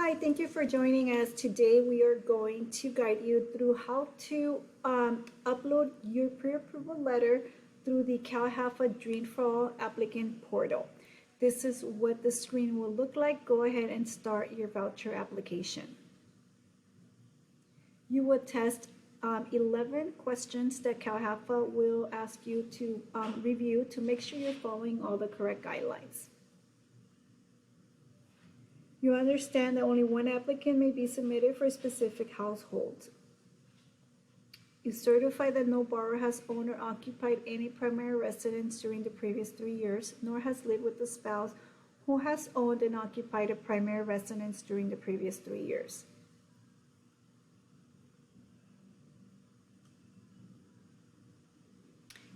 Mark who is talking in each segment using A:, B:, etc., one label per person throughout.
A: Hi, thank you for joining us. Today we are going to guide you through how to upload your pre-approval letter through the CalHFA Dream for All applicant portal. This is what the screen will look like. Go ahead and start your voucher application. You will test 11 questions that CalHFA will ask you to review to make sure you're following all the correct guidelines. You understand that only one applicant may be submitted for a specific household. You certify that no borrower has owned or occupied any primary residence during the previous 3 years, nor has lived with a spouse who has owned and occupied a primary residence during the previous 3 years.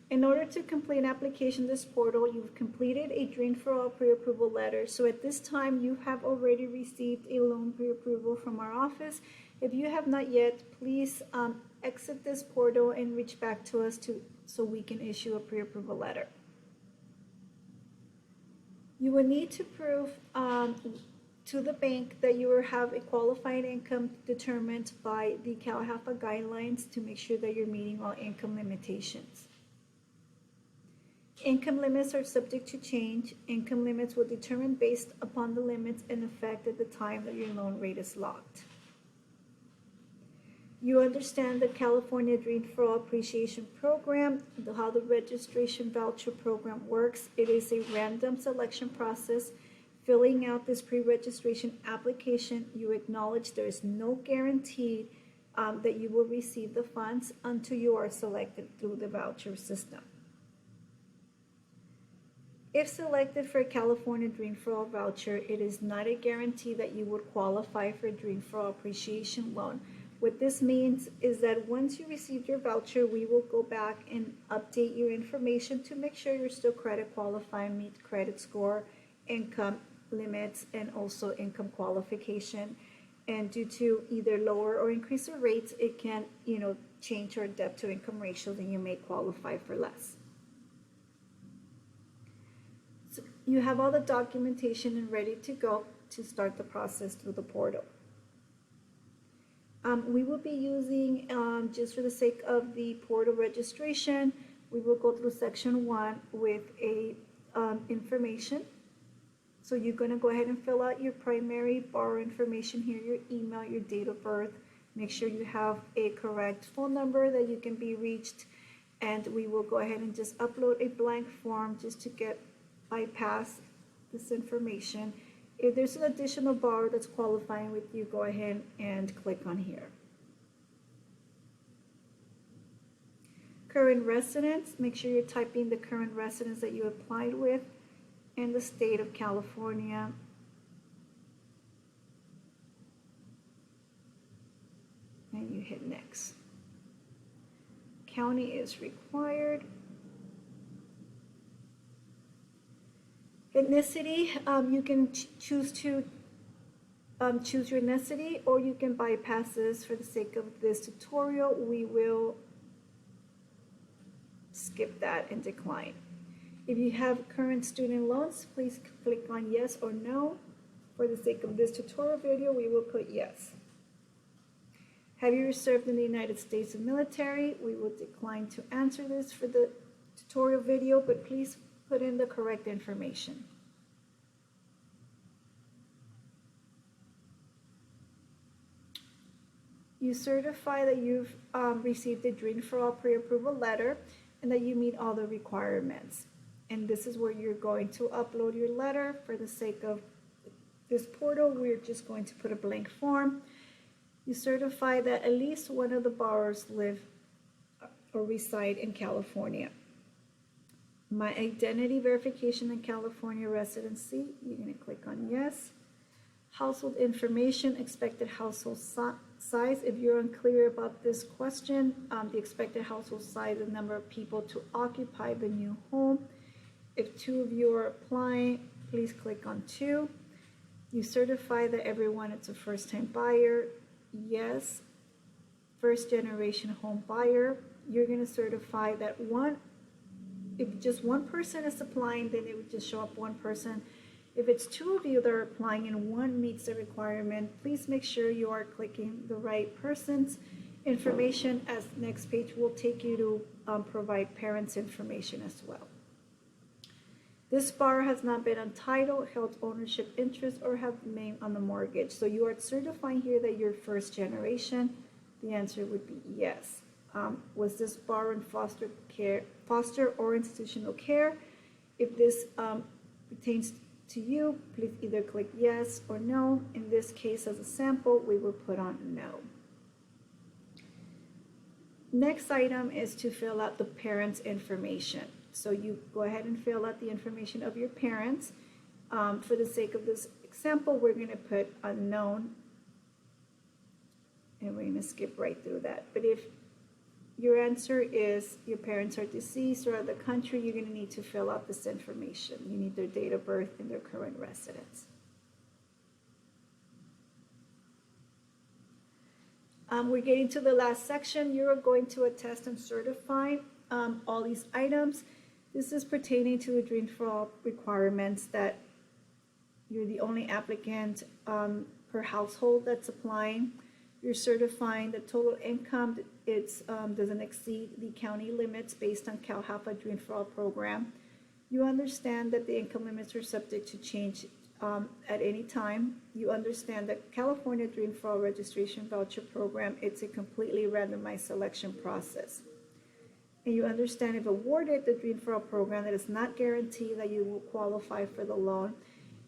A: In order to complete an application in this portal, you've completed a Dream for All pre-approval letter. So at this time, you have already received a loan pre-approval from our office. If you have not yet, please exit this portal and reach back to us so we can issue a pre-approval letter. You will need to prove to the bank that you have a qualified income determined by the CalHFA guidelines to make sure that you're meeting all income limitations. Income limits are subject to change. Income limits will determine based upon the limits in effect at the time that your loan rate is locked. You understand the California Dream for All Appreciation Program, how the registration voucher program works. It is a random selection process. Filling out this pre-registration application, you acknowledge there is no guarantee that you will receive the funds until you are selected through the voucher system. If selected for a California Dream for All voucher, it is not a guarantee that you would qualify for a Dream for All appreciation loan. What this means is that once you receive your voucher, we will go back and update your information to make sure you're still credit qualified, meet credit score, income limits, and also income qualification. And due to either lower or increase the rates, it can, change your debt to income ratios and you may qualify for less. You have all the documentation and ready to go to start the process through the portal. We will be using, just for the sake of the portal registration, we will go through section 1 with a information. So you're going to go ahead and fill out your primary borrower information here, your email, your date of birth. Make sure you have a correct phone number that you can be reached. And we will go ahead and just upload a blank form just to bypass this information. If there's an additional borrower that's qualifying with you, go ahead and click on here. Current residence, make sure you're typing the current residence that you applied with in the state of California. And you hit next. County is required. Ethnicity, you can choose to choose your ethnicity, or you can bypass this. For the sake of this tutorial, we will skip that and decline. If you have current student loans, please click on yes or no. For the sake of this tutorial video, we will put yes. Have you served in the United States military? We will decline to answer this for the tutorial video, but please put in the correct information. You certify that you've received a Dream for All pre-approval letter and that you meet all the requirements. And this is where you're going to upload your letter. For the sake of this portal, we're just going to put a blank form. You certify that at least one of the borrowers live or reside in California. My identity verification in California residency, you're going to click on yes. Household information, expected household size. If you're unclear about this question, the expected household size, the number of people to occupy the new home. If 2 of you are applying, please click on 2. You certify that everyone is a first-time buyer. Yes. First generation home buyer. You're going to certify that if just one person is applying, then it would just show up one person. If it's two of you that are applying and one meets the requirement, please make sure you are clicking the right person's information, as the next page will take you to provide parents' information as well. This borrower has not been entitled, held ownership interest, or have name on the mortgage. So you are certifying here that you're first generation. The answer would be yes. Was this borrower in foster or institutional care? If this pertains to you, please either click yes or no. In this case, as a sample, we will put on no. Next item is to fill out the parents' information. So you go ahead and fill out the information of your parents. For the sake of this example, we're going to put unknown, and we're going to skip right through that. But if your answer is your parents are deceased or out of the country, you're going to need to fill out this information. You need their date of birth and their current residence. We're getting to the last section. You're going to attest and certify all these items. This is pertaining to the Dream for All requirements, that you're the only applicant per household that's applying. You're certifying the total income doesn't exceed the county limits based on CalHFA Dream for All program. You understand that the income limits are subject to change at any time. You understand that California Dream for All registration voucher program, it's a completely randomized selection process. And you understand, if awarded the Dream for All program, that is not guaranteed that you will qualify for the loan,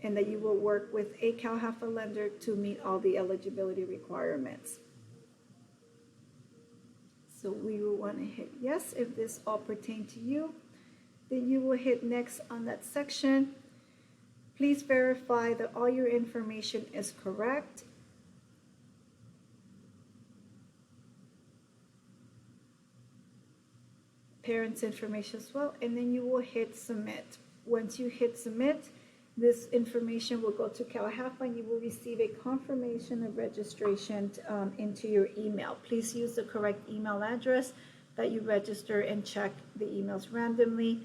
A: and that you will work with a CalHFA lender to meet all the eligibility requirements. So we will want to hit yes if this all pertains to you. Then you will hit next on that section. Please verify that all your information is correct. Parents' information as well, and then you will hit submit. Once you hit submit, this information will go to CalHFA and you will receive a confirmation of registration into your email. Please use the correct email address that you register and check the emails randomly.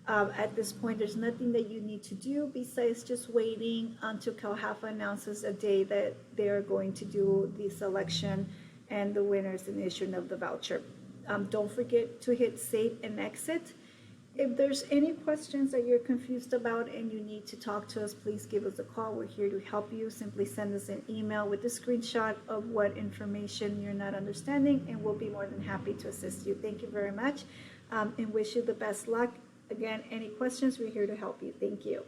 A: At this point, there's nothing that you need to do besides just waiting until CalHFA announces a day that they are going to do the selection and the winners and issuing of the voucher. Don't forget to hit save and exit. If there's any questions that you're confused about and you need to talk to us, please give us a call. We're here to help you. Simply send us an email with a screenshot of what information you're not understanding, and we'll be more than happy to assist you. Thank you very much, and wish you the best luck. Again, any questions, we're here to help you. Thank you.